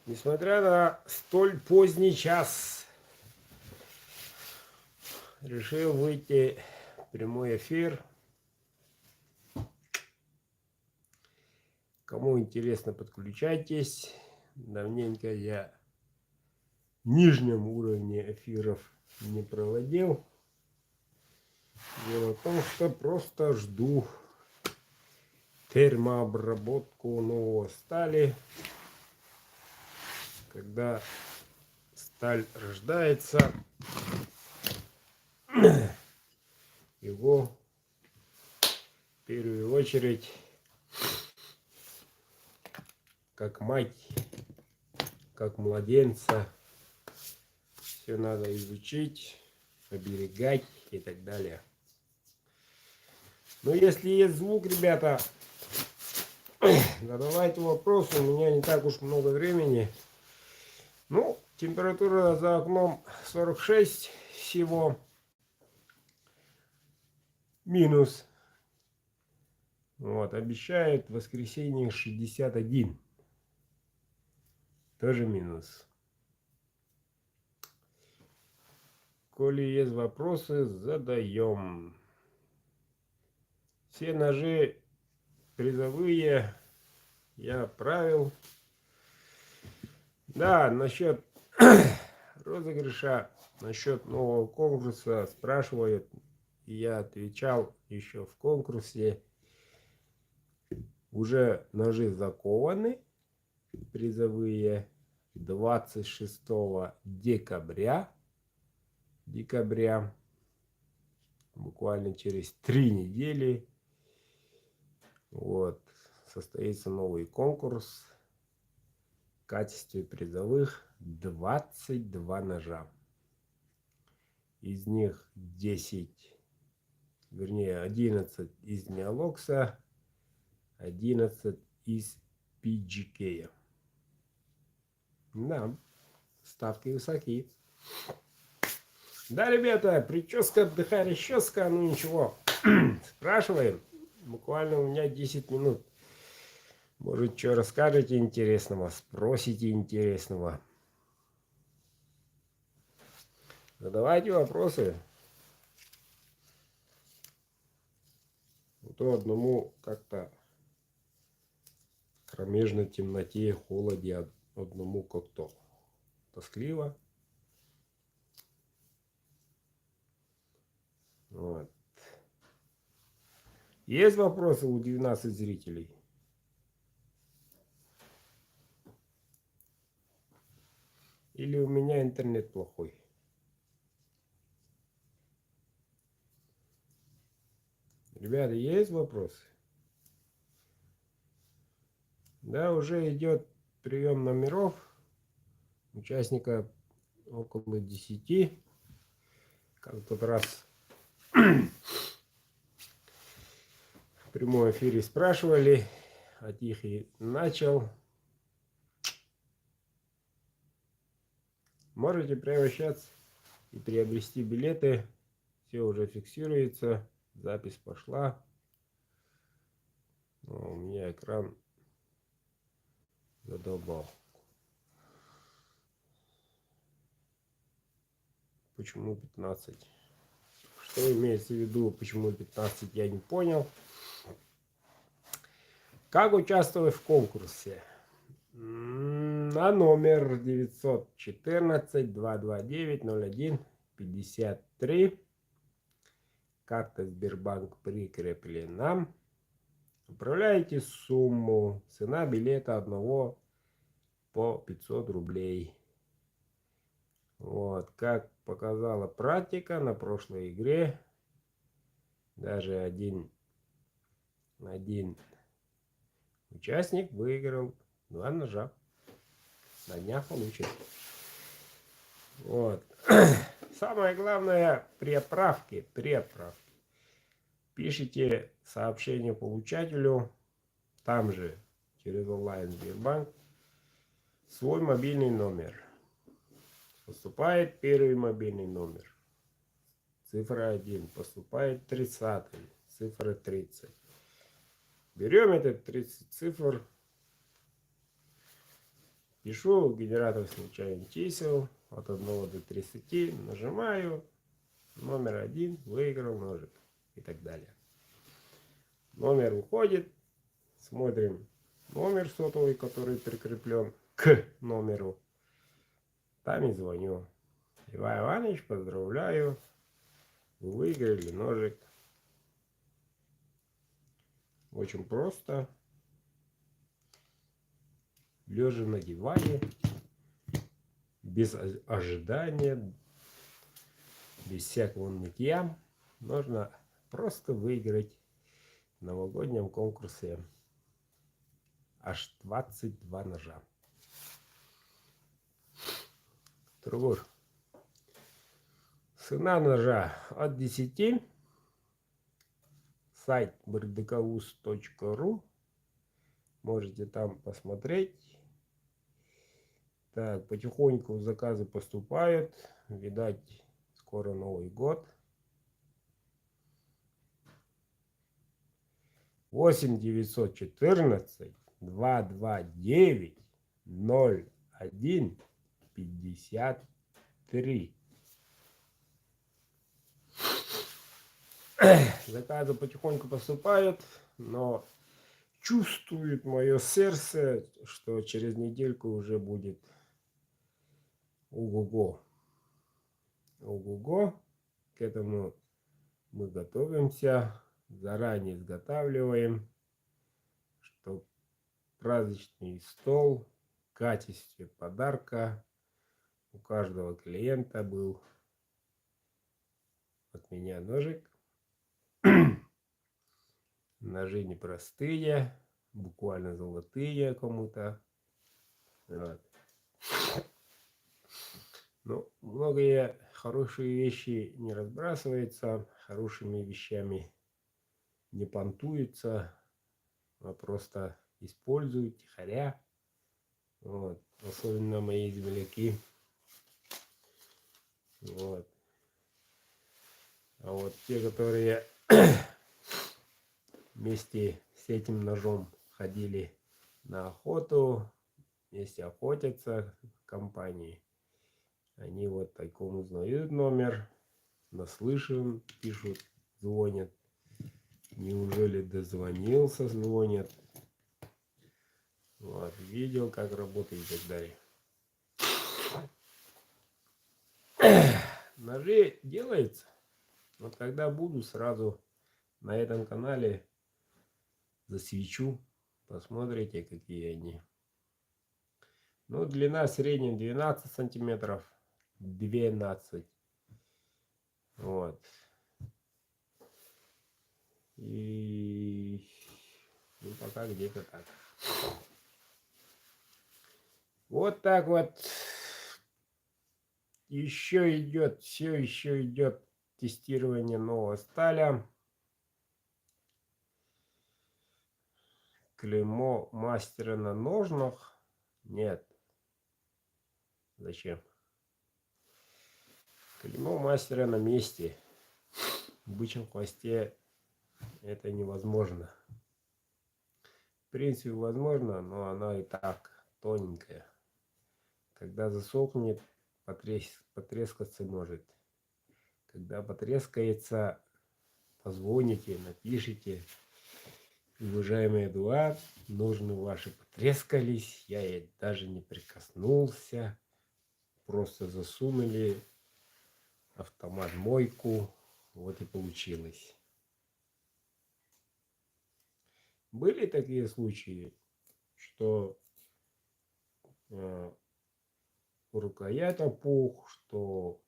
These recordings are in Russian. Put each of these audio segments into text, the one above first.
Несмотря на столь поздний час, решил выйти в прямой эфир. Кому интересно, подключайтесь. Давненько я в нижнем уровне эфиров не проводил. Дело в том, что просто жду термообработку нового стали. Когда сталь рождается, его в первую очередь, как мать, как младенца, все надо изучить, оберегать и так далее. Но если есть звук, ребята, задавайте вопросы, у меня не так уж много времени. Ну, температура за окном 46 всего. Минус. Вот, обещают в воскресенье 61. Тоже минус. Коли есть вопросы, задаем. Все ножи призовые я отправил. Да, насчет розыгрыша, насчет нового конкурса спрашивают. И я отвечал еще в конкурсе. Уже ножи закованы, призовые, 26 декабря, буквально через 3 недели, вот, состоится новый конкурс. В качестве призовых 22 ножа. Из них 10, вернее 11 из Неолокса, 11 из PGK. Да, ставки высоки. Да, ребята, прическа отдыхай, расческа, ну ничего. Спрашиваем. Буквально у меня 10 минут. Может, что расскажете интересного, спросите интересного. Задавайте вопросы. То одному как-то в кромежной темноте, холоде, одному как-то тоскливо. Вот. Есть вопросы у 12 зрителей? Или у меня интернет плохой? Ребята, есть вопросы? Да, уже идет прием номеров. Участника около 10. Как в тот раз в прямом эфире спрашивали. От них и начал. Можете превращаться и приобрести билеты. Все уже фиксируется. Запись пошла. Но у меня экран задолбал. Почему 15? Что имеется в виду, почему 15, я не понял. Как участвовать в конкурсе? На номер 914-229-01-53. Карта Сбербанк прикреплена. Управляете сумму. Цена билета одного по 500 рублей. Вот, как показала практика на прошлой игре, даже один участник выиграл 2 ножа. На днях получит. Вот. Самое главное, преправки. Пишите сообщение получателю, там же через онлайн Сбербанк, свой мобильный номер. Поступает первый мобильный номер. Цифра 1. Поступает 30. Цифра 30. Берем этот 30 цифр, Пишу генератор случайных чисел от 1 до 30, нажимаю, номер 1, выиграл ножик и так далее. Номер уходит, смотрим номер сотовый, который прикреплен к номеру. Там и звоню. Иван Иванович, поздравляю, вы выиграли ножик. Очень просто. Лежа на диване, без ожидания, без всякого нытья, можно просто выиграть в новогоднем конкурсе аж 22 ножа. Другой. Цена ножа от 10. Сайт brdkuz.ru. Можете там посмотреть. Так, потихоньку заказы поступают. Видать, скоро Новый год. 8 914 229 01 53. Заказы потихоньку поступают, но чувствует мое сердце, что через недельку уже будет ого-го. Ого-го. К этому мы готовимся, заранее изготавливаем, чтобы праздничный стол в качестве подарка у каждого клиента был от меня ножик. Ножи непростые, буквально золотые кому-то. Вот. Ну, многие хорошие вещи не разбрасываются, хорошими вещами не понтуются, а просто используют тихоря. Вот. Особенно мои земляки. Вот. А вот те, которые вместе с этим ножом ходили на охоту, вместе охотятся в компании, они вот тайком узнают номер, наслышан, пишут, звонят. Неужели дозвонился, звонят. Вот, видел, как работает и так далее. Ножи делаются. Вот когда буду, сразу на этом канале засвечу. Посмотрите, какие они. Ну, длина средняя 12 сантиметров. 12. Вот. И ну, пока где-то так. Вот так вот. Еще идет, все еще идет тестирование нового сталя. Клеймо мастера на ножнах? Нет. Зачем? Клеймо мастера на месте. В бычьем хвосте это невозможно. В принципе, возможно, но она и так тоненькая. Когда засохнет, потрескаться может. Когда потрескается, позвоните, напишите. Уважаемый Эдуард, ножны ваши потрескались, я ей даже не прикоснулся. Просто засунули автомат мойку. Вот и получилось. Были такие случаи, что рукоять опух, что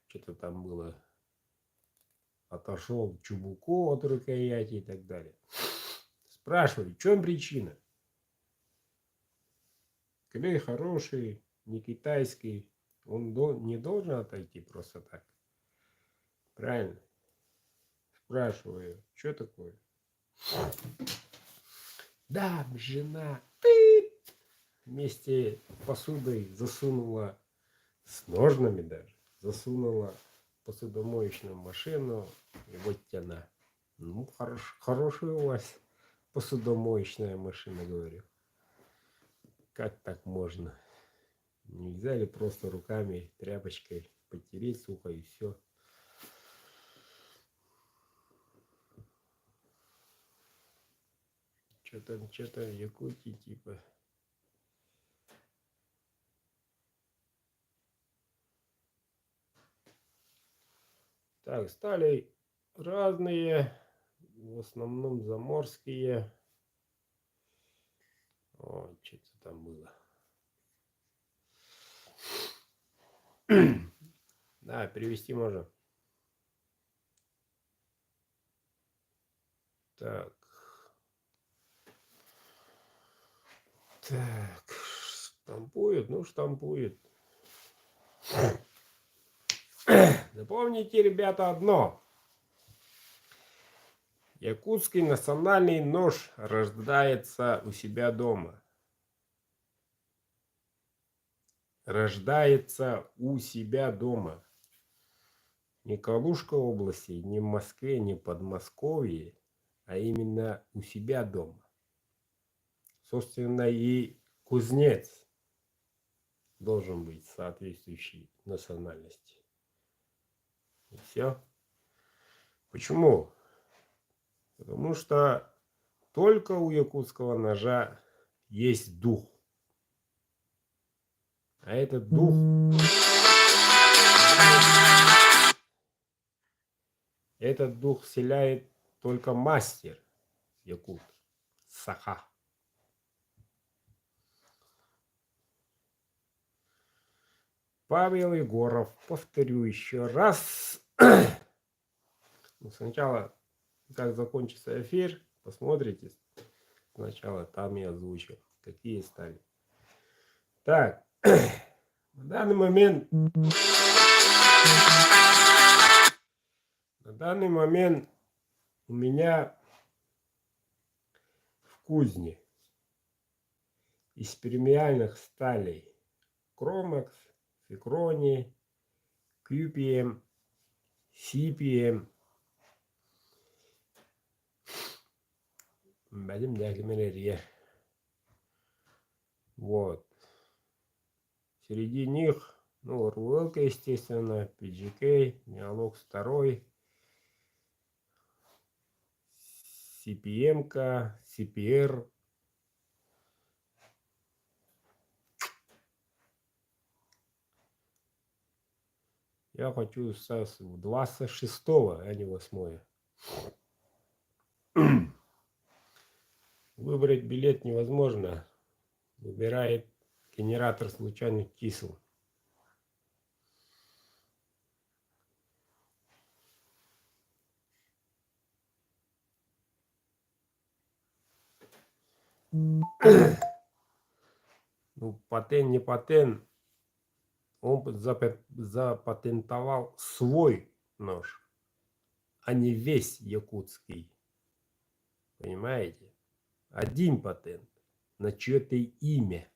что-то там было, отошел чубуку от рукояти и так далее. Спрашиваю, в чем причина? Клей хороший, не китайский, он не должен отойти просто так. Правильно? Спрашиваю, что такое? Да, жена вместе с посудой засунула, с ножнами даже, засунула посудомоечную машину, и вот она. Ну, хорошая у вас посудомоечная машина, говорю. Как так можно? Нельзя ли просто руками, тряпочкой потереть сухо и все? Что-то в Якутии типа. Так, стали разные, в основном заморские. О, что-то там было. Да, перевести можно. Так. Так. Штампует? Ну, штампует. Запомните, ребята, одно. Якутский национальный нож рождается у себя дома. Рождается у себя дома. Не Калужской области, не в Москве, не Подмосковье, а именно у себя дома. Собственно, и кузнец должен быть соответствующей национальности. И все. Почему? Потому что только у якутского ножа есть дух. А этот дух... Этот дух вселяет только мастер якут. Саха. Павел Егоров. Повторю еще раз. Сначала, как закончится эфир, посмотрите. Сначала там я озвучил, какие стали. Так, на данный момент у меня в кузне из премиальных сталей Кромекс, Фикрони, QPM, CPM, вот. Среди них, ну, Руэлка, естественно, PGK, Диалог 2, CPM-ка, CPR. Я хочу с 26-го, а не 8-е. Выбрать билет невозможно. Выбирает генератор случайных чисел. Ну, патент не патент. Он запатентовал свой нож, а не весь якутский. Понимаете? Один патент на чье-то имя.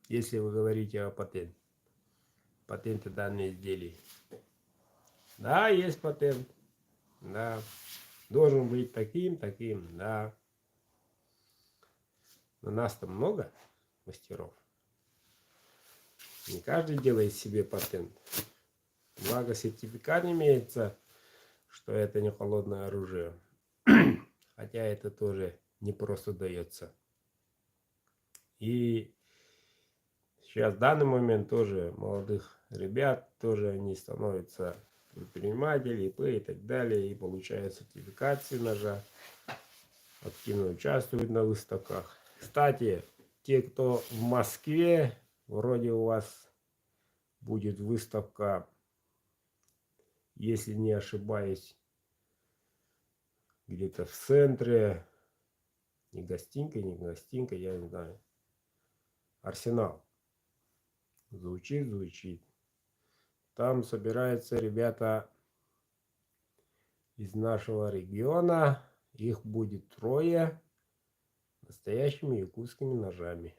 Если вы говорите о патенте. Патенты данных изделий. Да, есть патент. Да. Должен быть таким, да. Но нас-то много мастеров. Не каждый делает себе патент. Благо сертификат имеется, что это не холодное оружие. Хотя это тоже не просто дается. И сейчас в данный момент тоже молодых ребят, тоже они становятся предприниматели, ИП и так далее, и получают сертификацию ножа, активно участвуют на выставках. Кстати, те, кто в Москве, вроде у вас будет выставка, если не ошибаюсь, где-то в центре, не гостинка, я не знаю, Арсенал. Звучит. Там собираются ребята из нашего региона. Их будет 3 настоящими якутскими ножами.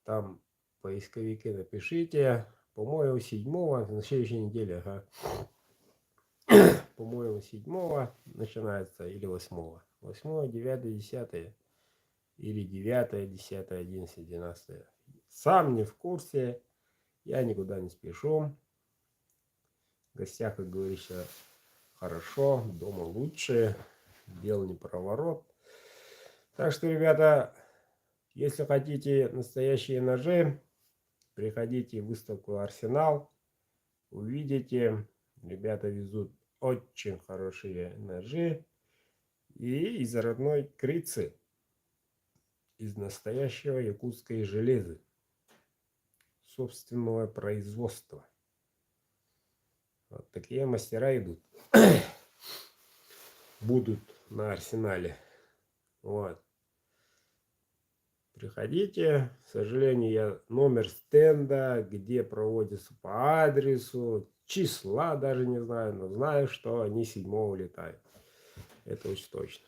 Там в поисковике напишите. По-моему, 7-го, на следующей неделе. Ага. по-моему, 7 начинается или 8. 8, 9, 10 или 9, 10, 11, 12. Сам не в курсе, я никуда не спешу. В гостях, как говорится, хорошо, дома лучше, дел не проворот. Так что, ребята, если хотите настоящие ножи, приходите в выставку «Арсенал», увидите, ребята везут очень хорошие ножи и из родной Крыцы, из настоящего якутской железы, собственного производства. Вот такие мастера идут, будут на «Арсенале». Вот. Приходите. К сожалению, я номер стенда, где проводится по адресу, числа даже не знаю, но знаю, что они 7 летают. Это очень точно.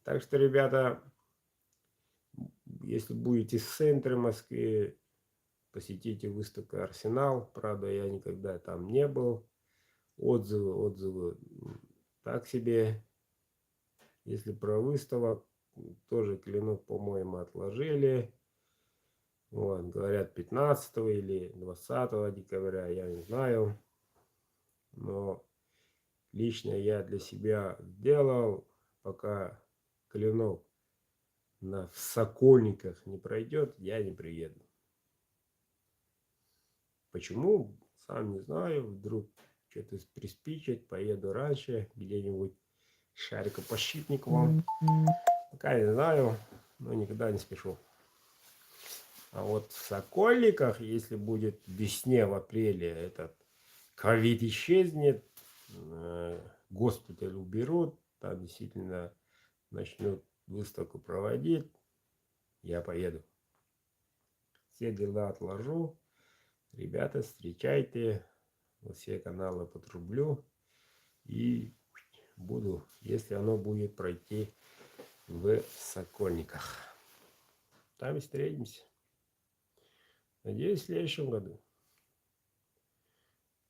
Так что, ребята, если будете в центре Москвы, посетите выставку «Арсенал». Правда, я никогда там не был. Отзывы так себе. Если про выставок, тоже клинок, по-моему, отложили. Вот, говорят, 15 или 20 декабря, я не знаю. Но лично я для себя сделал, пока клинок в Сокольниках не пройдет, я не приеду. Почему? Сам не знаю. Вдруг что-то приспичит, поеду раньше, где-нибудь шарикопощипник вам. Пока не знаю, но никогда не спешу. А вот в Сокольниках, если будет в весне, в апреле, этот ковид исчезнет, госпиталь уберут, там действительно начнут выставку проводить, я поеду. Все дела отложу. Ребята, встречайте. Все каналы подрублю. И буду, если оно будет пройти в Сокольниках. Там и встретимся. Надеюсь, в следующем году.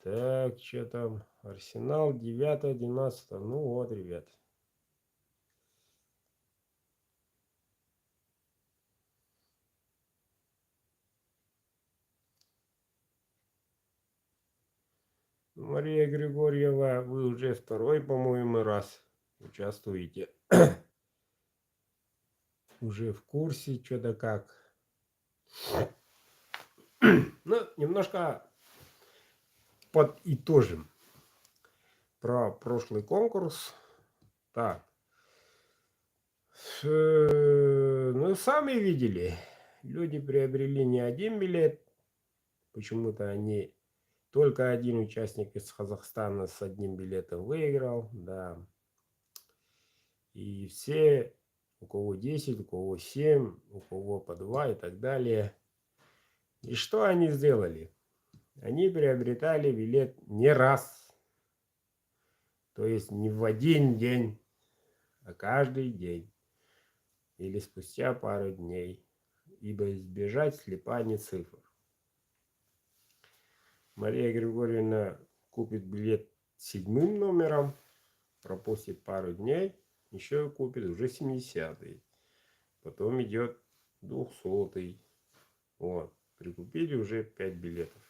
Так, что там? Арсенал 9-12. Ну вот, ребят. Мария Григорьева, вы уже второй, по-моему, раз участвуете. Уже в курсе, что да как. Ну, немножко подытожим про прошлый конкурс. Так. Ну, сами видели. Люди приобрели не один билет. Почему-то они... Только один участник из Казахстана с одним билетом выиграл. Да. И все, у кого 10, у кого 7, у кого по 2 и так далее. И что они сделали? Они приобретали билет не раз. То есть не в один день, а каждый день. Или спустя пару дней. Ибо избежать слипания цифр. Мария Григорьевна купит билет 7 номером, пропустит пару дней, еще купит уже 70-й. Потом идет 200-й. Вот. Прикупили уже 5 билетов.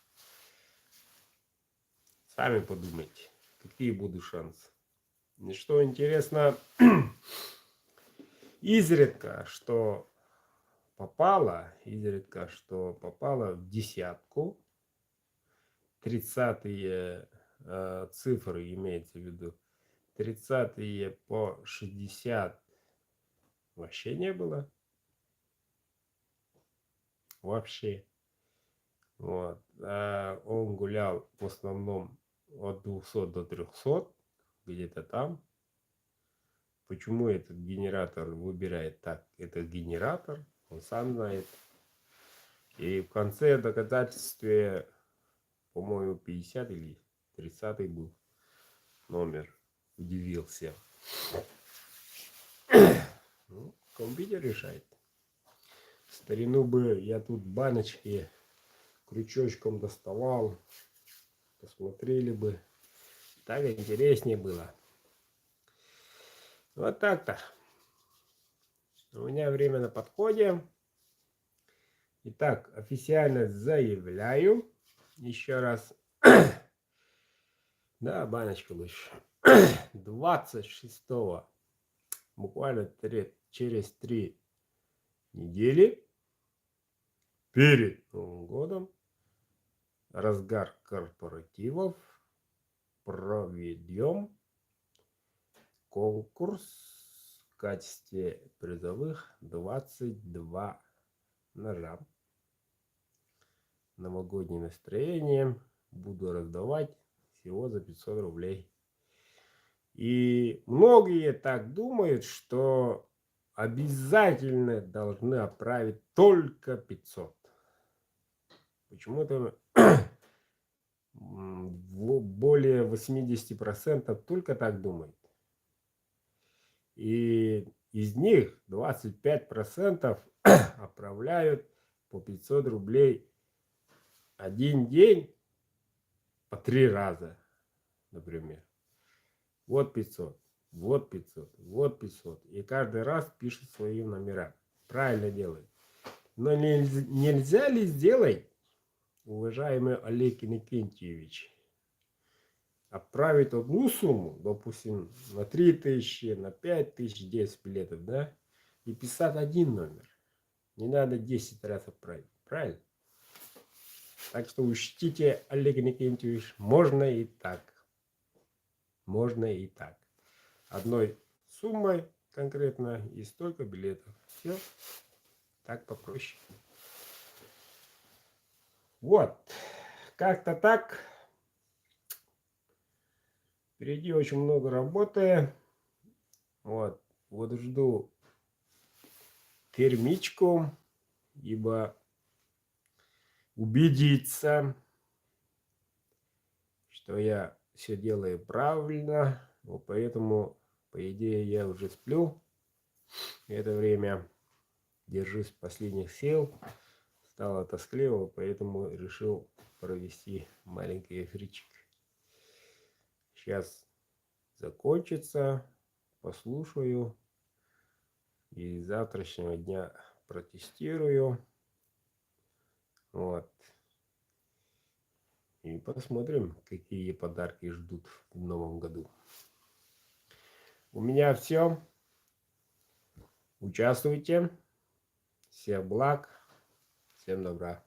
Сами подумайте, какие будут шансы. И что интересно, изредка, что попало в десятку. 30-е цифры имеется в виду. 30-е по 60 вообще не было. Вообще. Вот. А он гулял в основном от 200 до 300. Где-то там. Почему этот генератор выбирает так? Это генератор. Он сам знает. И в конце доказательстве, по-моему, 50 или 30 был номер. Удивился. Ну, компьютер решает. В старину бы я тут баночки крючочком доставал. Посмотрели бы. Так интереснее было. Вот так-то. У меня время на подходе. Итак, официально заявляю. Еще раз. Да, баночка лучше. 26-го, буквально через 3 недели, перед Новым годом, разгар корпоративов, проведем конкурс в качестве призовых 22 ножа. Новогоднее настроение буду раздавать всего за 500 рублей. И многие так думают, что обязательно должны отправить только 500. Почему-то более 80% только так думают. И из них 25% отправляют по 500 рублей один день по 3 раза, например. Вот 500, вот 500, вот 500. И каждый раз пишет свои номера. Правильно делает. Но нельзя ли сделать, уважаемый Олег Иннокентьевич, отправить одну сумму, допустим, на 3000, на 5000, 10 билетов, да, и писать один номер. Не надо 10 раз отправить. Правильно? Так что учтите, Олег Иннокентьевич, можно и так. Можно и так. Одной суммой конкретно и столько билетов. Все. Так попроще. Вот. Как-то так. Впереди очень много работы. Вот. Вот жду термичку, ибо убедиться, что я все делаю правильно. Вот поэтому, по идее, я уже сплю. Это время держусь последних сил. Стало тоскливо, поэтому решил провести маленький эфирчик. Сейчас закончится, послушаю и с завтрашнего дня протестирую. Вот. И посмотрим, какие подарки ждут в новом году. У меня все. Участвуйте. Всех благ. Всем добра.